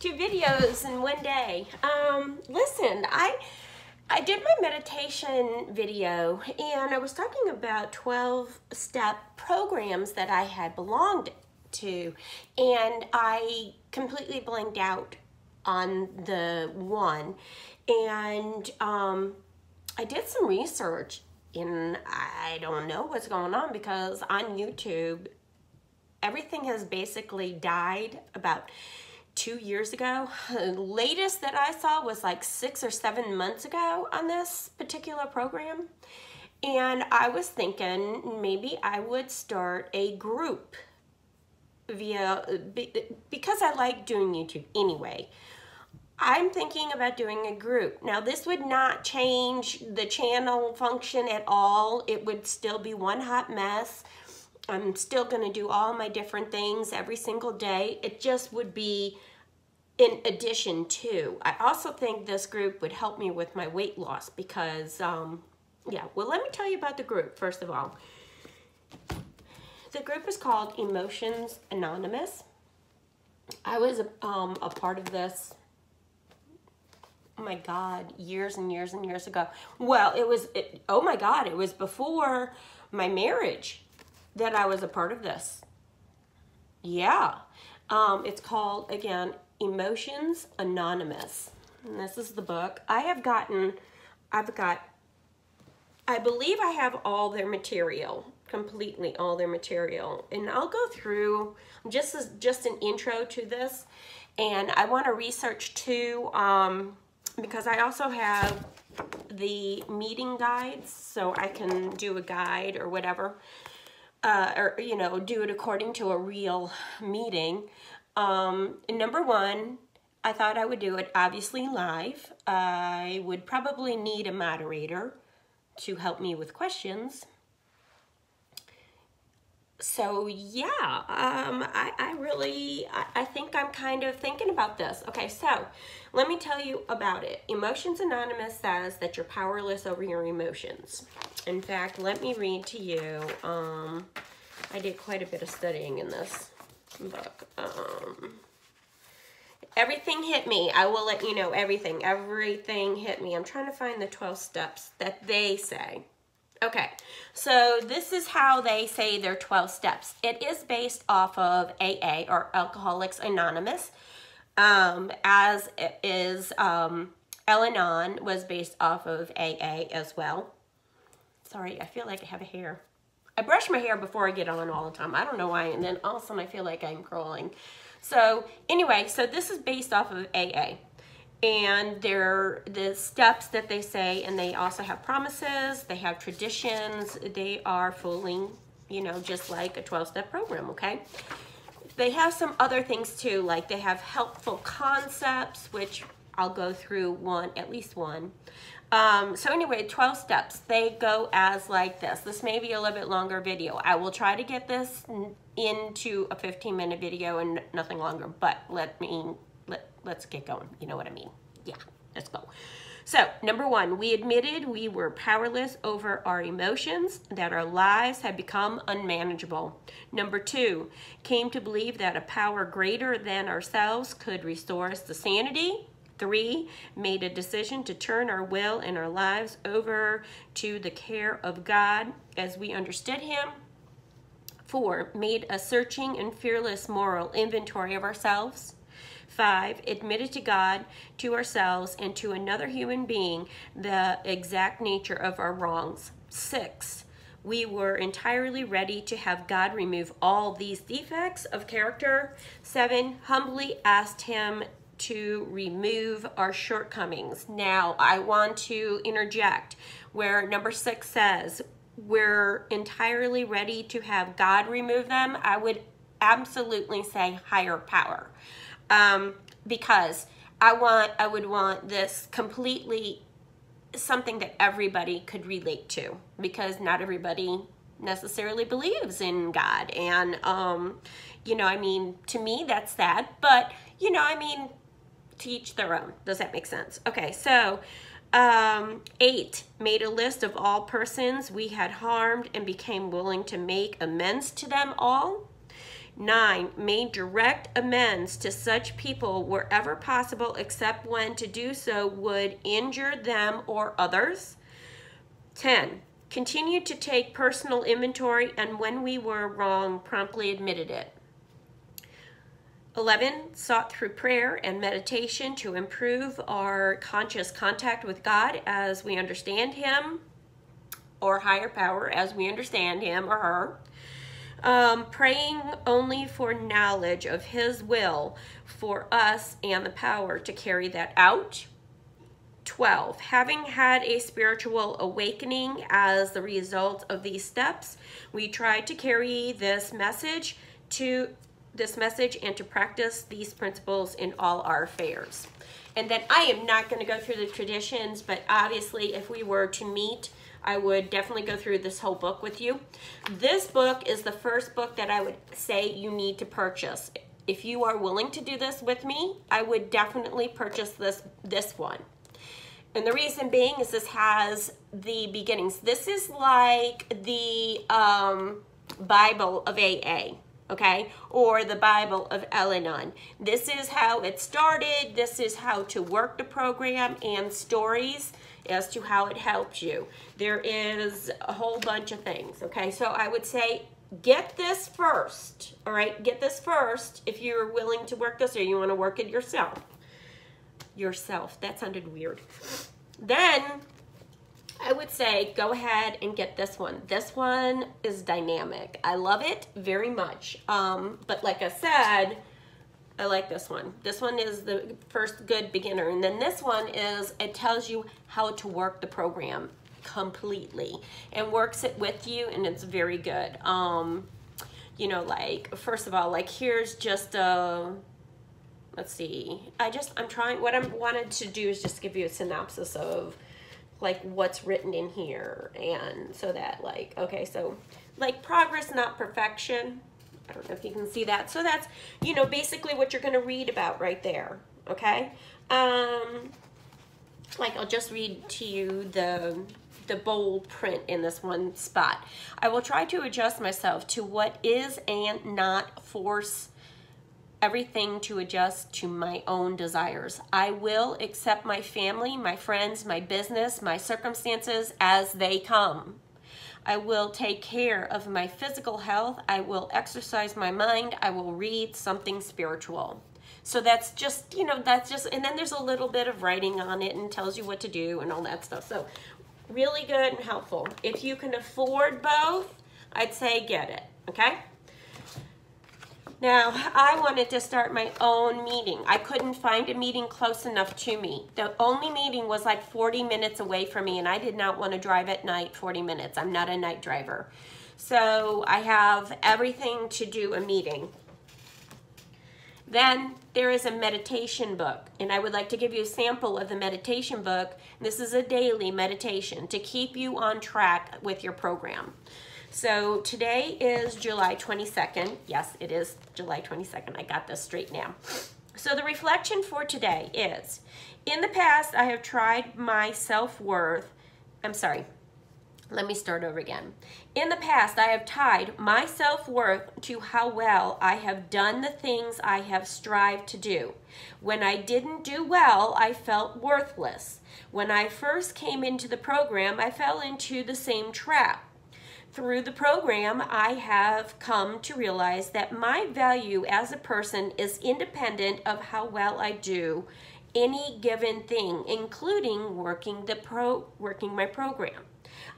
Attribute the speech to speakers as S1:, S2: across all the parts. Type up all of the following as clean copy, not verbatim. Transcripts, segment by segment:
S1: 2 videos in one day. Listen, I did my meditation video and I was talking about 12-step programs that I had belonged to, and I completely blanked out on the one. And I did some research, and I don't know what's going on because on YouTube, everything has basically died about 2 years ago. The latest that I saw was like 6 or 7 months ago on this particular program. And I was thinking maybe I would start a group because I like doing YouTube anyway. I'm thinking about doing a group. Now, this would not change the channel function at all. It would still be one hot mess. I'm still going to do all my different things every single day. It just would be in addition to. I also think this group would help me with my weight loss because, yeah, well, let me tell you about the group, first of all. The group is called Emotions Anonymous. I was a part of this, oh my God, years and years and years ago. Well, oh my God, it was before my marriage that I was a part of this. Yeah. It's called, again, Emotions Anonymous. And this is the book. I believe I have all their material, completely all their material. And I'll go through just an intro to this. And I want to research too, because I also have the meeting guides, so I can do a guide or whatever. Or, you know, do it according to a real meeting. Number one, I thought I would do it obviously live. I would probably need a moderator to help me with questions. So yeah, I think I'm kind of thinking about this. Okay, so let me tell you about it. Emotions Anonymous says that you're powerless over your emotions. In fact, let me read to you. I did quite a bit of studying in this book. Everything hit me. I will let you know everything. Everything hit me. I'm trying to find the 12 steps that they say. Okay, so this is how they say their 12 steps. It is based off of AA, or Alcoholics Anonymous, as is Al-Anon was based off of AA as well. Sorry, I feel like I have a hair. I brush my hair before I get on all the time. I don't know why, and then all of a sudden I feel like I'm curling. So anyway, so this is based off of AA. And they're the steps that they say, and they also have promises, they have traditions, they are fully, you know, just like a 12-step program, okay? They have some other things too, like they have helpful concepts, which I'll go through at least one. So anyway, 12 steps, they go as like this. This may be a little bit longer video. I will try to get this into a 15-minute video and nothing longer, but let's get going. You know what I mean? Yeah, let's go. So, number one, we admitted we were powerless over our emotions, that our lives had become unmanageable. Number two, came to believe that a power greater than ourselves could restore us to sanity. 3, made a decision to turn our will and our lives over to the care of God as we understood Him. 4, made a searching and fearless moral inventory of ourselves. 5, admitted to God, to ourselves, and to another human being the exact nature of our wrongs. 6, we were entirely ready to have God remove all these defects of character. 7, humbly asked Him to remove our shortcomings. Now, I want to interject where number 6 says we're entirely ready to have God remove them. I would absolutely say higher power. Because I would want this completely something that everybody could relate to, because not everybody necessarily believes in God. And, you know, I mean, to me, that's sad, but, you know, I mean, to each their own. Does that make sense? Okay, so 8, made a list of all persons we had harmed and became willing to make amends to them all. 9, made direct amends to such people wherever possible, except when to do so would injure them or others. 10, continued to take personal inventory, and when we were wrong, promptly admitted it. 11, sought through prayer and meditation to improve our conscious contact with God as we understand Him, or higher power as we understand Him or her. Praying only for knowledge of His will for us and the power to carry that out. 12, having had a spiritual awakening as the result of these steps, we try to carry this message and to practice these principles in all our affairs. And then I am not going to go through the traditions, but obviously if we were to meet, I would definitely go through this whole book with you. This book is the first book that I would say you need to purchase. If you are willing to do this with me, I would definitely purchase this one. And the reason being is this has the beginnings. This is like the Bible of AA, okay? Or the Bible of Al-Anon. This is how it started. This is how to work the program, and stories as to how it helps you. There is a whole bunch of things, okay? So I would say get this first, all right? Get this first if you're willing to work this or you want to work it yourself. That sounded weird. Then I would say go ahead and get this one. This one is dynamic. I love it very much. But like I said, I like this one. This one is the first good beginner. And then this one is, it tells you how to work the program completely and works it with you, and it's very good. You know, like, first of all, like, here's just a, let's see. What I wanted to do is just give you a synopsis of, like, what's written in here. And so that, like, okay, so, like, progress, not perfection. I don't know if you can see that. So that's, you know, basically what you're going to read about right there, okay? Like, I'll just read to you the bold print in this one spot. I will try to adjust myself to what is and not force everything to adjust to my own desires. I will accept my family, my friends, my business, my circumstances as they come. I will take care of my physical health. I will exercise my mind. I will read something spiritual. So that's just, you know, and then there's a little bit of writing on it and tells you what to do and all that stuff. So really good and helpful. If you can afford both, I'd say get it, okay? Now, I wanted to start my own meeting. I couldn't find a meeting close enough to me. The only meeting was like 40 minutes away from me, and I did not want to drive at night 40 minutes. I'm not a night driver. So I have everything to do a meeting. Then there is a meditation book, and I would like to give you a sample of the meditation book. This is a daily meditation to keep you on track with your program. So today is July 22nd. Yes, it is July 22nd. I got this straight now. So the reflection for today is, in the past, I have tried my self-worth. I'm sorry. Let me start over again. In the past, I have tied my self-worth to how well I have done the things I have strived to do. When I didn't do well, I felt worthless. When I first came into the program, I fell into the same trap. Through the program, I have come to realize that my value as a person is independent of how well I do any given thing, including working my program.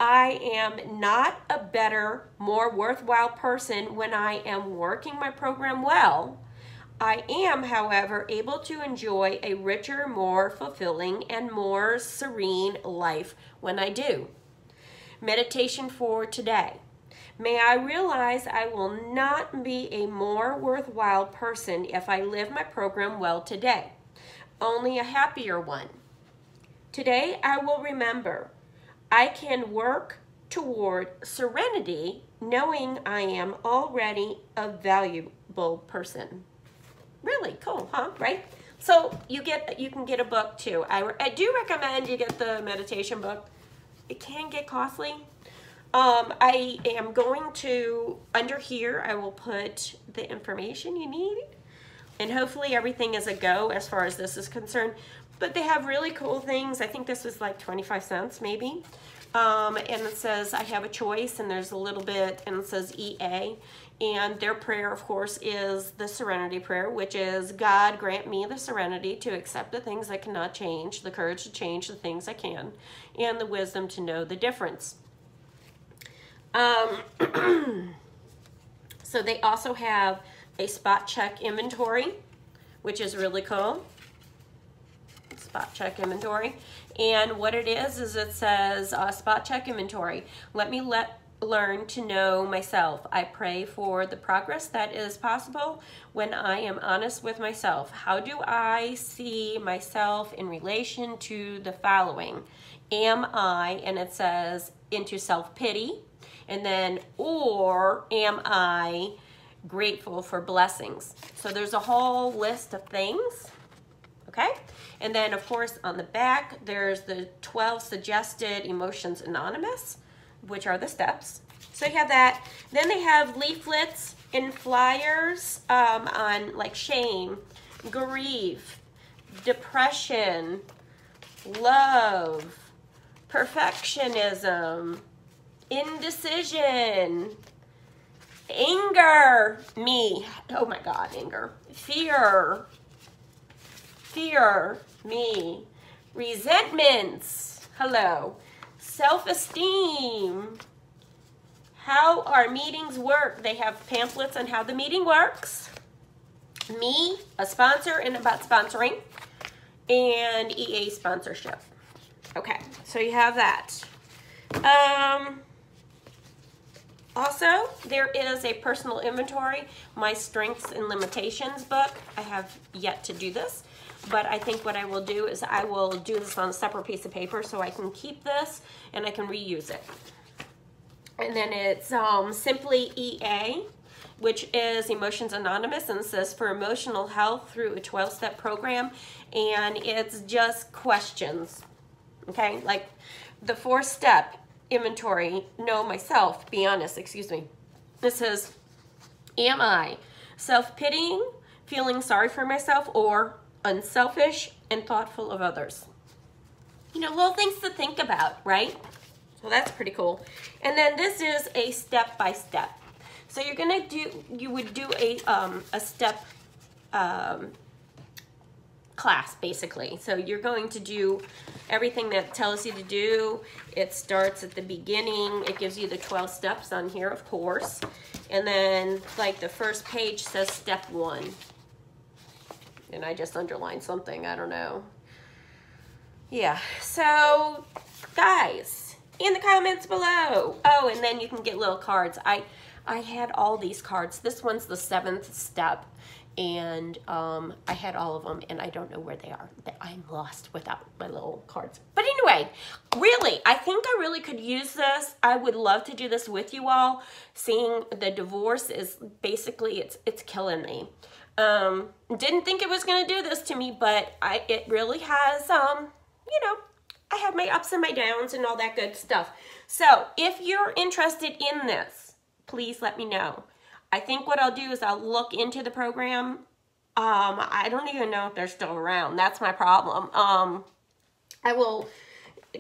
S1: I am not a better, more worthwhile person when I am working my program well. I am, however, able to enjoy a richer, more fulfilling, and more serene life when I do. Meditation for today. May I realize I will not be a more worthwhile person if I live my program well today, only a happier one. Today I will remember I can work toward serenity knowing I am already a valuable person. Really cool, huh? Right? So you can get a book too. I do recommend you get the meditation book. It can get costly. I am going to, under here, I will put the information you need. And hopefully everything is a go as far as this is concerned. But they have really cool things. I think this was like 25 cents maybe. And it says, I have a choice, and there's a little bit, and it says EA. And their prayer, of course, is the Serenity Prayer, which is, God, grant me the serenity to accept the things I cannot change, the courage to change the things I can, and the wisdom to know the difference. So they also have a spot check inventory, which is really cool. Spot check inventory. And what it is it says, spot check inventory. Let me learn to know myself. I pray for the progress that is possible when I am honest with myself. How do I see myself in relation to the following? Am I, and it says, into self-pity, and then, or am I grateful for blessings? So there's a whole list of things, okay? And then, of course, on the back, there's the 12 suggested emotions anonymous, which are the steps. So you have that. Then they have leaflets and flyers on like shame, grief, depression, love, perfectionism, indecision, anger, me, oh my God, anger, fear, me, resentments, hello, self-esteem, how our meetings work. They have pamphlets on how the meeting works, me, a sponsor and about sponsoring, and EA sponsorship. Okay, so you have that. Also, there is a personal inventory, my strengths and limitations book. I have yet to do this, but I think what I will do is I will do this on a separate piece of paper so I can keep this and I can reuse it. And then it's simply EA, which is Emotions Anonymous, and it says for emotional health through a 12-step program, and it's just questions, okay? Like the 4-step inventory, know myself, be honest, excuse me. It says, am I self-pitying, feeling sorry for myself, or unselfish and thoughtful of others? You know, little things to think about, right? So that's pretty cool. And then this is a step-by-step. So you're gonna do, you would do a step class, basically. So you're going to do everything that tells you to do. It starts at the beginning. It gives you the 12 steps on here, of course. And then like the first page says step 1. And I just underlined something, I don't know. Yeah, so guys, in the comments below. Oh, and then you can get little cards. I had all these cards. This one's the 7th step. And I had all of them, and I don't know where they are. I'm lost without my little cards. But anyway, really, I think I really could use this. I would love to do this with you all. Seeing the divorce is basically, it's killing me. Didn't think it was going to do this to me, but it really has, you know, I have my ups and my downs and all that good stuff. So if you're interested in this, please let me know. I think what I'll do is I'll look into the program. I don't even know if they're still around. That's my problem. I will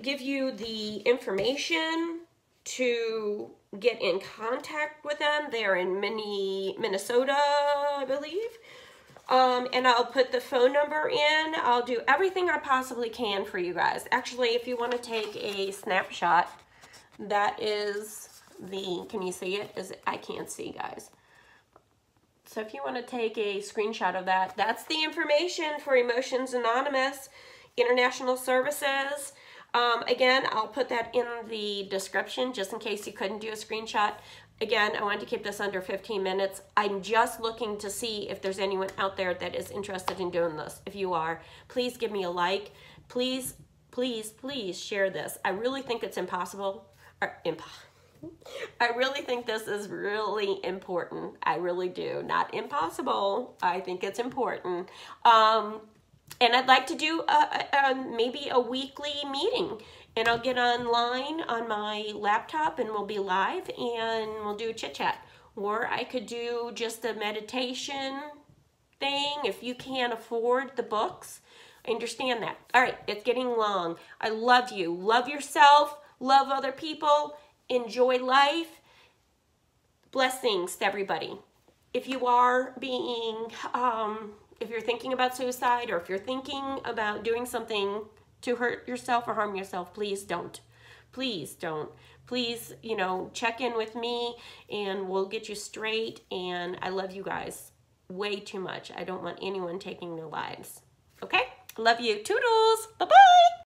S1: give you the information to get in contact with them. They're in Minnesota, I believe. And I'll put the phone number in. I'll do everything I possibly can for you guys. Actually, if you want to take a snapshot, that is the, can you see it? I can't see, guys. So if you want to take a screenshot of that, that's the information for Emotions Anonymous International Services. Again, I'll put that in the description just in case you couldn't do a screenshot. Again, I wanted to keep this under 15 minutes. I'm just looking to see if there's anyone out there that is interested in doing this. If you are, please give me a like. Please, please, please share this. I really think it's impossible. I really think this is really important. I really do. Not impossible. I think it's important. And I'd like to do maybe a weekly meeting. and I'll get online on my laptop and we'll be live and we'll do a chit chat. Or I could do just a meditation thing if you can't afford the books. I understand that. All right, it's getting long. I love you. Love yourself. Love other people. Enjoy life. Blessings to everybody. If you are being, if you're thinking about suicide, or if you're thinking about doing something to hurt yourself or harm yourself, please don't. Please don't. Please, you know, check in with me and we'll get you straight. And I love you guys way too much. I don't want anyone taking their lives. Okay? Love you. Toodles. Bye-bye.